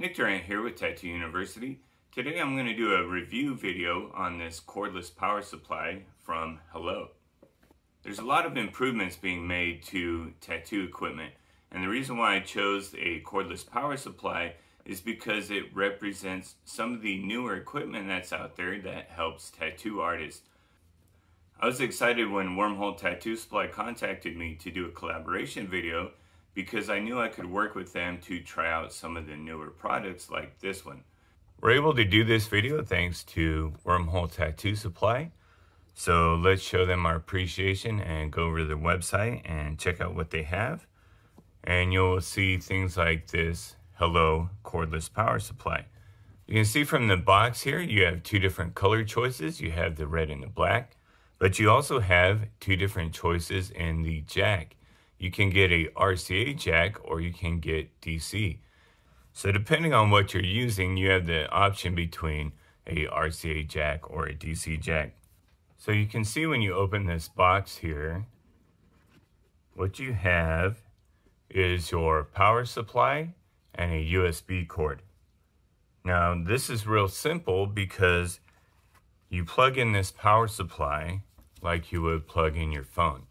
Nick Durant here with Tattoo University. Today I'm going to do a review video on this cordless power supply from Hello. There's a lot of improvements being made to tattoo equipment, and the reason why I chose a cordless power supply is because it represents some of the newer equipment that's out there that helps tattoo artists. I was excited when Wormhole Tattoo Supply contacted me to do a collaboration video because I knew I could work with them to try out some of the newer products like this one. We're able to do this video thanks to Wormhole Tattoo Supply. So let's show them our appreciation and go over to their website and check out what they have. And you'll see things like this Hello cordless power supply. You can see from the box here, you have two different color choices. You have the red and the black, but you also have two different choices in the jack. You can get a RCA jack or you can get DC. So depending on what you're using, you have the option between a RCA jack or a DC jack. So you can see when you open this box here, what you have is your power supply and a USB cord. Now this is real simple because you plug in this power supply like you would plug in your phone.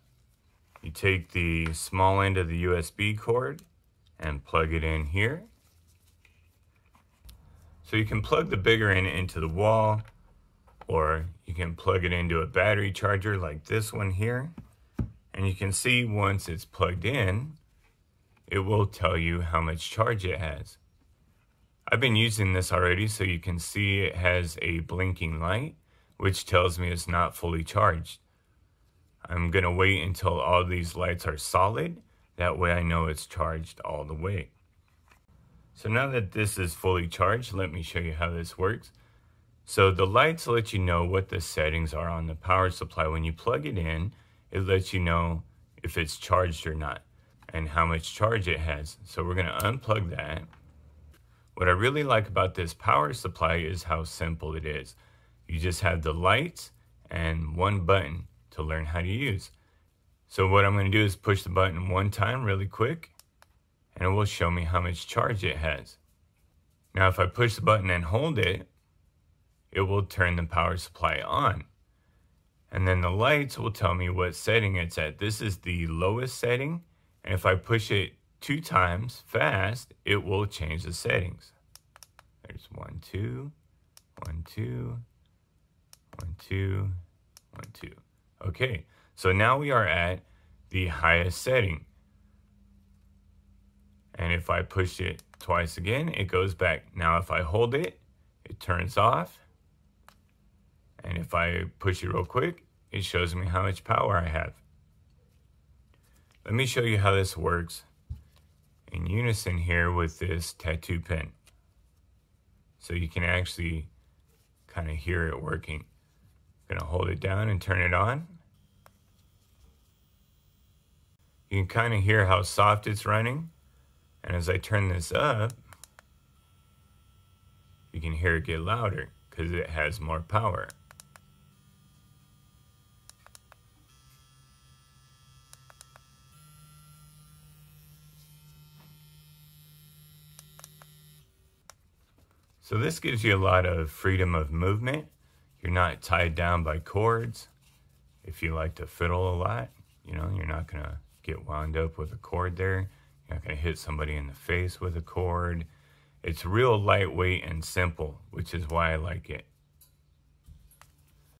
You take the small end of the USB cord and plug it in here. So you can plug the bigger end into the wall, or you can plug it into a battery charger like this one here. And you can see once it's plugged in, it will tell you how much charge it has. I've been using this already, so you can see it has a blinking light, which tells me it's not fully charged. I'm going to wait until all these lights are solid. That way I know it's charged all the way. So now that this is fully charged, let me show you how this works. So the lights let you know what the settings are on the power supply. When you plug it in, it lets you know if it's charged or not and how much charge it has. So we're going to unplug that. What I really like about this power supply is how simple it is. You just have the lights and one button to learn how to use. So what I'm going to do is push the button one time really quick, and it will show me how much charge it has. Now if I push the button and hold it, it will turn the power supply on. And then the lights will tell me what setting it's at. This is the lowest setting, and if I push it 2 times fast, it will change the settings. There's 1, 2, 1, 2, 1, 2, 1, 2. Okay, so now we are at the highest setting. And if I push it twice again, it goes back. Now if I hold it, it turns off. And if I push it real quick, it shows me how much power I have. Let me show you how this works in unison here with this tattoo pen. So you can actually kind of hear it working. I'm going to hold it down and turn it on. You can kind of hear how soft it's running. And as I turn this up, you can hear it get louder because it has more power. So this gives you a lot of freedom of movement. You're not tied down by cords. If you like to fiddle a lot, you know, you're not going to get wound up with a cord there. You're not going to hit somebody in the face with a cord. It's real lightweight and simple, which is why I like it.